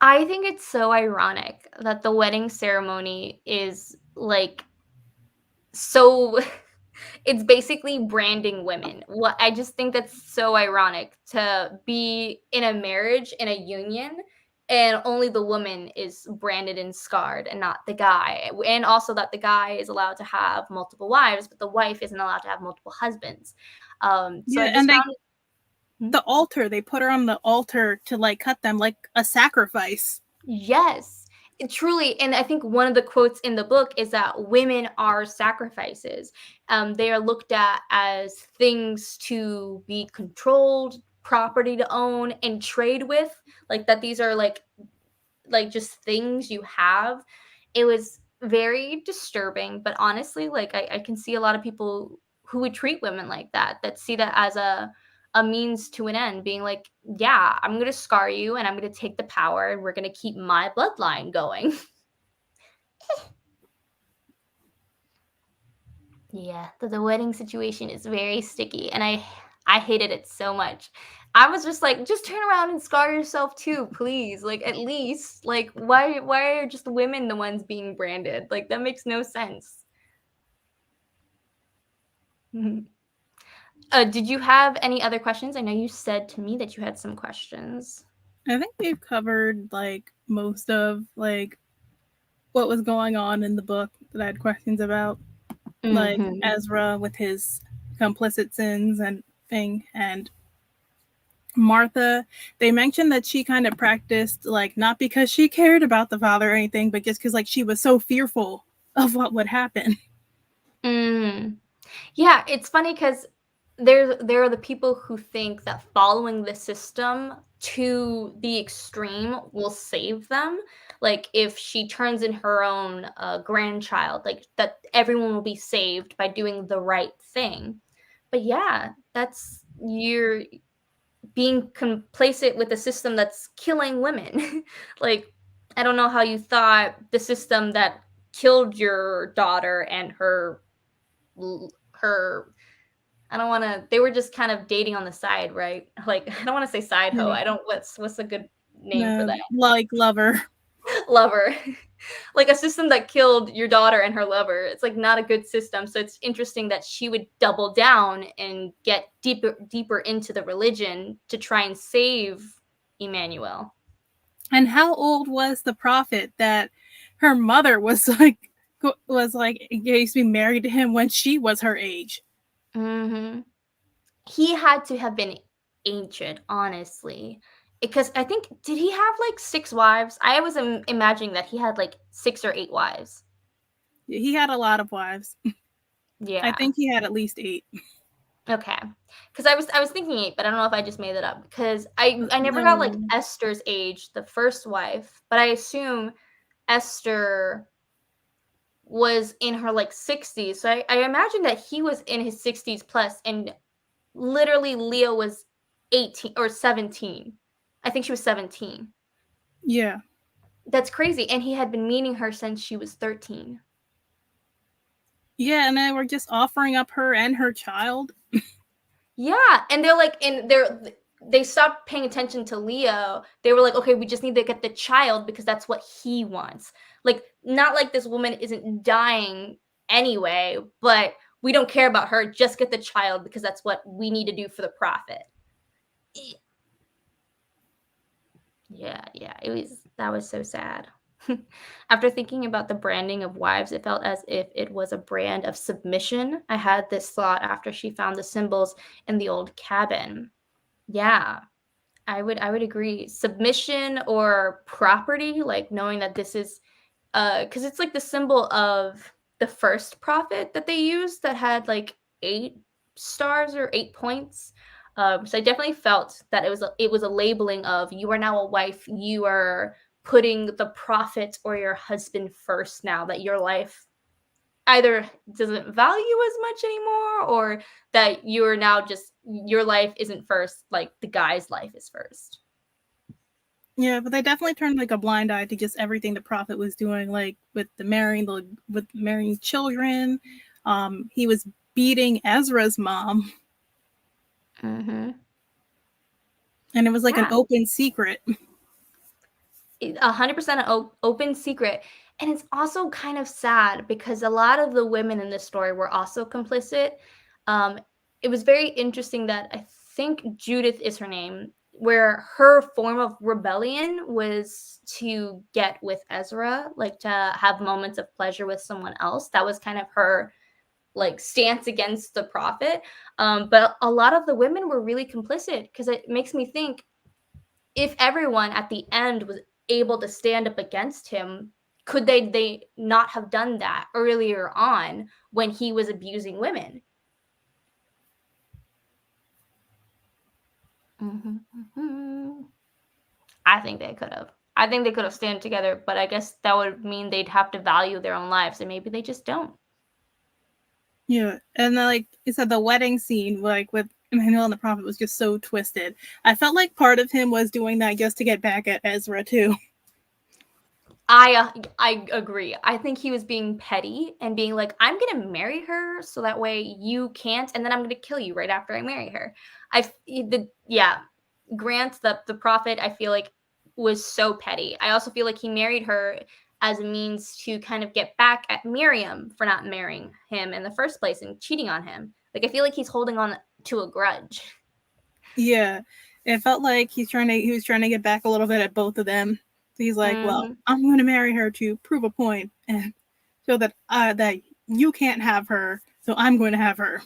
I think it's so ironic that the wedding ceremony is like so it's basically branding women. What I just think that's so ironic to be in a marriage in a union and only the woman is branded and scarred and not the guy. And also that the guy is allowed to have multiple wives, but the wife isn't allowed to have multiple husbands. So I Yeah, just and found the altar, they put her on the altar to like cut them like a sacrifice. yes. Truly, and I think one of the quotes in the book is that women are sacrifices. They are looked at as things to be controlled, property to own, and trade with. Like that, these are like just things you have. It was very disturbing, but honestly, like I can see a lot of people who would treat women like that, that see that as a means to an end, being like, yeah, I'm gonna scar you and I'm gonna take the power and we're gonna keep my bloodline going. Yeah, the wedding situation is very sticky, and I hated it so much. I was just like, "Just turn around and scar yourself too, please." Like, at least, like, why are just women the ones being branded? Like, that makes no sense. Mhm. Did you have any other questions? I know you said to me that you had some questions. I think we've covered like most of like what was going on in the book that I had questions about, like Mhm. Ezra with his complicit sins and thing, and Martha. They mentioned that she kind of practiced like not because she cared about the father or anything, but just because like she was so fearful of what would happen. Mm. Yeah, it's funny because there are the people who think that following the system to the extreme will save them. Like if she turns in her own grandchild, like that everyone will be saved by doing the right thing. But yeah, that's you're being complacent with a system that's killing women. Like I don't know how you thought the system that killed your daughter and her I don't wanna they were just kind of dating on the side, right? Like, I don't wanna say side hoe, Yeah. I don't what's a good name for that? Like lover. Lover. Like, a system that killed your daughter and her lover, it's, like, not a good system, so it's interesting that she would double down and get deeper into the religion to try and save Emmanuel. And how old was the prophet that her mother was like engaged to be married to him when she was her age? Mhm. He had to have been ancient, honestly, because I think did he have, like, 6 wives? I was imagining that he had, like, 6 or 8 wives. He had a lot of wives. I Yeah. think he had at least 8. Okay. Because I was thinking 8, but I don't know if I just made it up because I never got, like, No. Esther's age, the first wife, but I assume Esther was in her, like, 60s, so I imagine that he was in his 60s plus, and literally Leo was 18 or 17. I think she was 17. Yeah. That's crazy, and he had been meeting her since she was 13. Yeah, and they were just offering up her and her child. Yeah, and they're like and they stopped paying attention to Leo. They were like, "Okay, we just need to get the child because that's what he wants." Like, not like this woman isn't dying anyway, but we don't care about her, just get the child because that's what we need to do for the prophet. Eh, yeah, yeah, it was that was so sad. After thinking about the branding of wives, it felt as if it was a brand of submission. I had this thought after she found the symbols in the old cabin. Yeah, I would agree. Submission or property, like knowing that this is because it's like the symbol of the first prophet that they used that had like 8 stars or 8 points. So I definitely felt that it was a labeling of you are now a wife. You are putting the prophet or your husband first now that your life either doesn't value as much anymore or that you're now just your life isn't first, like the guy's life is first. Yeah, but they definitely turned like a blind eye to just everything the prophet was doing, like with marrying children. He was beating Ezra's mom, Mhm. and it was like an Yeah. open secret. 100% an open secret, and it's also kind of sad because a lot of the women in this story were also complicit. Um, it was very interesting that I think Judith is her name, where her form of rebellion was to get with Ezra, like to have moments of pleasure with someone else. That was kind of her like stance against the prophet. But a lot of the women were really complicit because it makes me think if everyone at the end was able to stand up against him, could they not have done that earlier on when he was abusing women? I think they could have. I think they could have stand together, but I guess that would mean they'd have to value their own lives, and maybe they just don't. Yeah, and then like you said, the wedding scene, like with Emmanuel and the Prophet, was just so twisted. I felt like part of him was doing that just to get back at Ezra too. I agree. I think he was being petty and being like, "I'm gonna marry her so that way you can't, and then I'm gonna kill you right after I marry her." Yeah, Grant, the prophet, I feel like was so petty. I also feel like he married her as a means to kind of get back at Miriam for not marrying him in the first place and cheating on him. Like I feel like he's holding on to a grudge. Yeah, it felt like he was trying to get back a little bit at both of them. So he's like, "Well, I'm going to marry her to prove a point and show that that you can't have her, so I'm going to have her."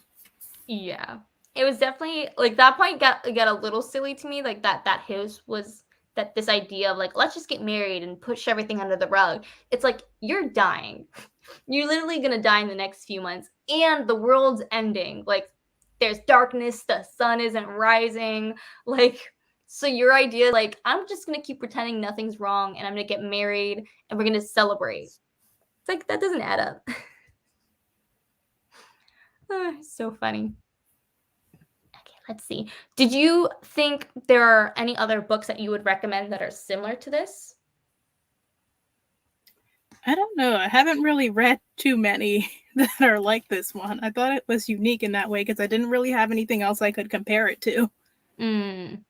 Yeah. It was definitely like that point got a little silly to me, like that his was that this idea of like, let's just get married and push everything under the rug. It's like you're dying. You're literally gonna die in the next few months, and the world's ending. Like there's darkness, the sun isn't rising. Like so your idea, like, I'm just gonna keep pretending nothing's wrong and I'm gonna get married and we're gonna celebrate. It's like that doesn't add up. So funny. Okay, let's see. Did you think there are any other books that you would recommend that are similar to this? I don't know. I haven't really read too many that are like this one. I thought it was unique in that way because I didn't really have anything else I could compare it to. Mm,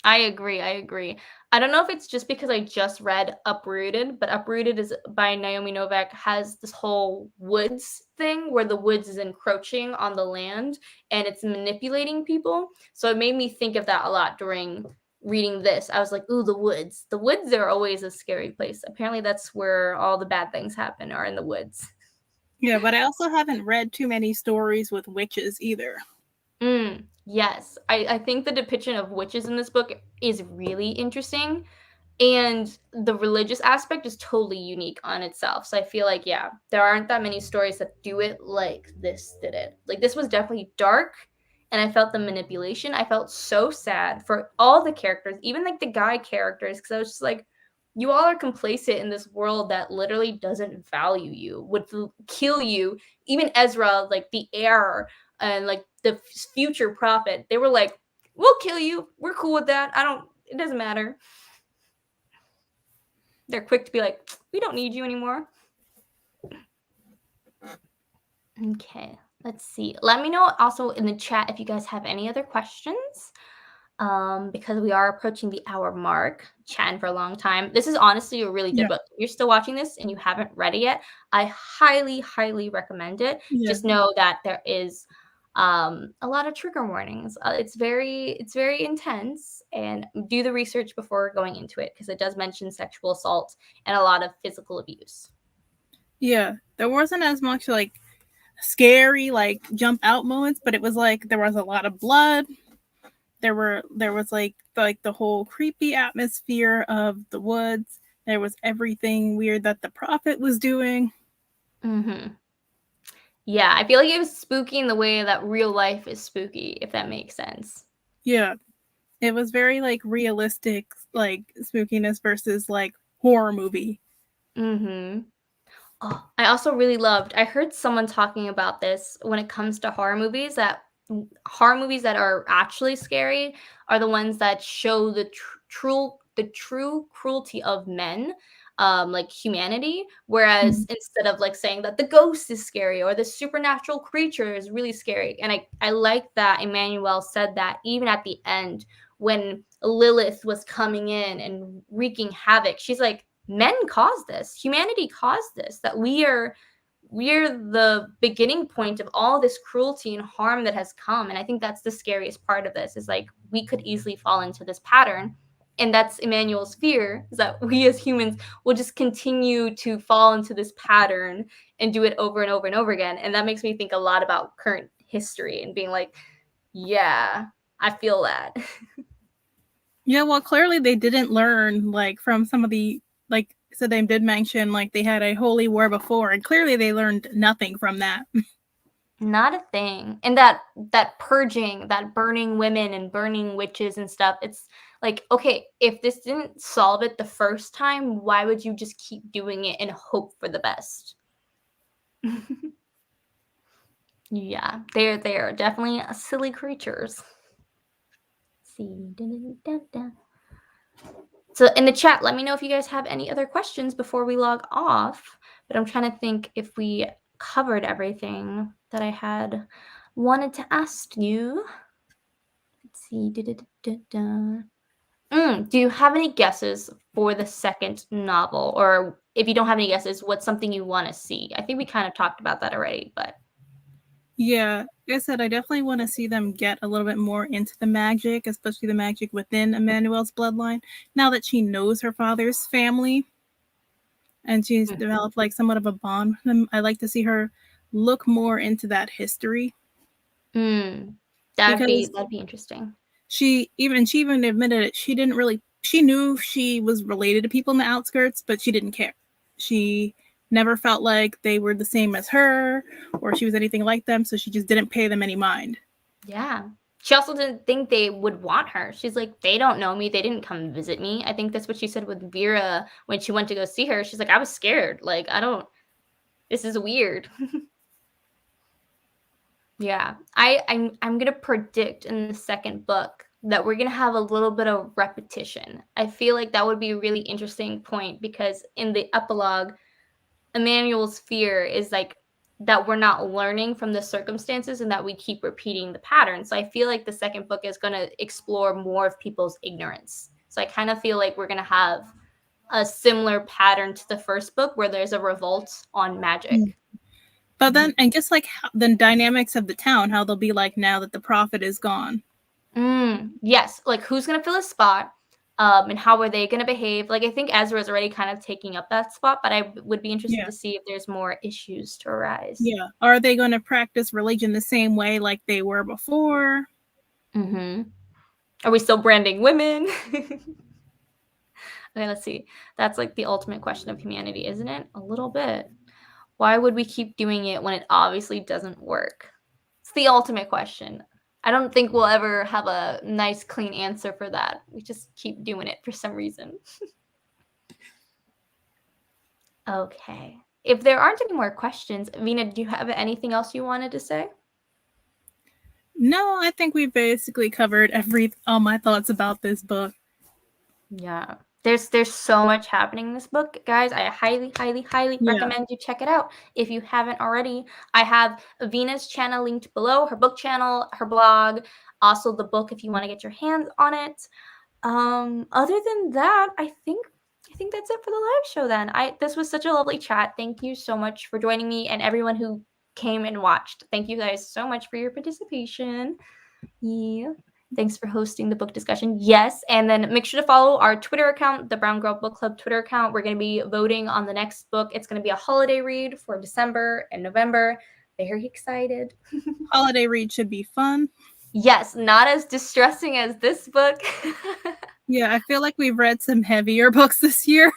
I agree. I agree. I don't know if it's just because I just read Uprooted, but Uprooted is by Naomi Novik has this whole woods thing where the woods is encroaching on the land and it's manipulating people. So it made me think of that a lot during reading this. I was like, ooh, the woods. The woods are always a scary place. Apparently that's where all the bad things happen are in the woods. Yeah, but I also haven't read too many stories with witches either. Yes. I think the depiction of witches in this book is really interesting. And the religious aspect is totally unique on itself. So I feel like, yeah, there aren't that many stories that do it like this did it. Like, this was definitely dark, and I felt the manipulation. I felt so sad for all the characters, even like the guy characters, because I was just like, you all are complacent in this world that literally doesn't value you, would kill you. Even Ezra, like the heir and like the future prophet, they were like, we'll kill you. We're cool with that. It doesn't matter. They're quick to be like, we don't need you anymore. Okay, let's see. Let me know also in the chat if you guys have any other questions. Because we are approaching the hour mark, chatting for a long time. This is honestly a really good Yeah. book. If you're still watching this and you haven't read it yet, I highly, highly recommend it. Yeah. Just know that there is a lot of trigger warnings. It's very intense, and do the research before going into it because it does mention sexual assault and a lot of physical abuse. Yeah. There wasn't as much like scary like jump out moments, but it was like there was a lot of blood. There was like the whole creepy atmosphere of the woods. There was everything weird that the prophet was doing. Mm-hmm. Yeah, I feel like it was spooky in the way that real life is spooky, if that makes sense. Yeah. It was very like realistic like spookiness versus like horror movie. Mm-hmm. Oh, I also really loved. I heard someone talking about this when it comes to horror movies that are actually scary are the ones that show the true cruelty of men, like humanity. Whereas Mhm. instead of like saying that the ghost is scary or the supernatural creature is really scary, and I like that Emmanuel said that even at the end when Lilith was coming in and wreaking havoc, she's like, men caused this, humanity caused this, that we're the beginning point of all this cruelty and harm that has come. And I think that's the scariest part of this, is like we could easily fall into this pattern. And that's Emmanuel's fear, is that we as humans will just continue to fall into this pattern and do it over and over and over again. And that makes me think a lot about current history and being like, yeah, I feel that. Yeah, well, clearly they didn't learn, like, from some of the, like, so they did mention, like, they had a holy war before, and clearly they learned nothing from that. Not a thing. And that purging, that burning women and burning witches and stuff, it's like, okay, if this didn't solve it the first time, why would you just keep doing it and hope for the best? Yeah, they're definitely silly creatures. See. Dun, dun, dun, dun. So in the chat, let me know if you guys have any other questions before we log off. But I'm trying to think if we covered everything that I had wanted to ask you. Let's see. Do you have any guesses for the second novel? Or if you don't have any guesses, what's something you want to see? I think we kind of talked about that already, but Yeah, like I said, I definitely want to see them get a little bit more into the magic, especially the magic within Emmanuel's bloodline. Now that she knows her father's family and she's Mhm. developed like somewhat of a bond with them, I like to see her look more into that history Mm, because that'd be interesting. she even admitted it. She knew she was related to people in the outskirts, but she didn't care. She never felt like they were the same as her or she was anything like them, so she just didn't pay them any mind. Yeah. She also didn't think they would want her. She's like, "They don't know me. They didn't come visit me." I think that's what she said with Vera when she went to go see her. She's like, "I was scared. Like, I don't this is weird." Yeah. I'm gonna predict in the second book that we're gonna have a little bit of repetition. I feel like that would be a really interesting point because in the epilogue, Emmanuel's fear is like that we're not learning from the circumstances and that we keep repeating the pattern. So I feel like the second book is going to explore more of people's ignorance. So I kind of feel like we're going to have a similar pattern to the first book where there's a revolt on Mm. magic. But Mhm. then, and just like the dynamics of the town, how they'll be like now that the prophet is gone. Yes, like who's going to fill a spot? And how are they going to behave? Like I think Ezra is already kind of taking up that spot, but I would be interested Yeah. to see if there's more issues to arise. Yeah. Are they going to practice religion the same way like they were before? Hmm. Are we still branding women? Okay, let's see. That's like the ultimate question of humanity, isn't it? A little bit. Why would we keep doing it when it obviously doesn't work? It's the ultimate question. I don't think we'll ever have a nice, clean answer for that. We just keep doing it for some reason. Okay. If there aren't any more questions, Vina, do you have anything else you wanted to say? No, I think we basically covered all my thoughts about this book. Yeah. There's so much happening in this book, guys. I highly, highly, highly Yeah. recommend you check it out if you haven't already. I have Vena's channel linked below, her book channel, her blog, also the book if you want to get your hands on it. Other than that, I think that's it for the live show then. This was such a lovely chat. Thank you so much for joining me and everyone who came and watched. Thank you guys so much for your participation. Yeah. Thanks for hosting the book discussion. Yes. And then make sure to follow our Twitter account, the Brown Girl Book Club Twitter account. We're going to be voting on the next book. It's going to be a holiday read for December and November. Very excited. Holiday read should be fun. Yes, not as distressing as this book. Yeah, I feel like we've read some heavier books this year.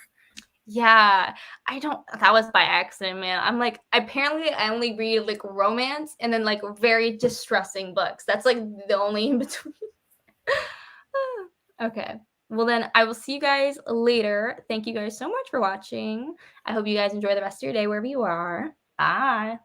Yeah, that was by accident, man. I'm like, apparently I only read like romance and then like very distressing books. That's like the only in between. Okay. Well, then I will see you guys later. Thank you guys so much for watching. I hope you guys enjoy the rest of your day wherever you are. Bye.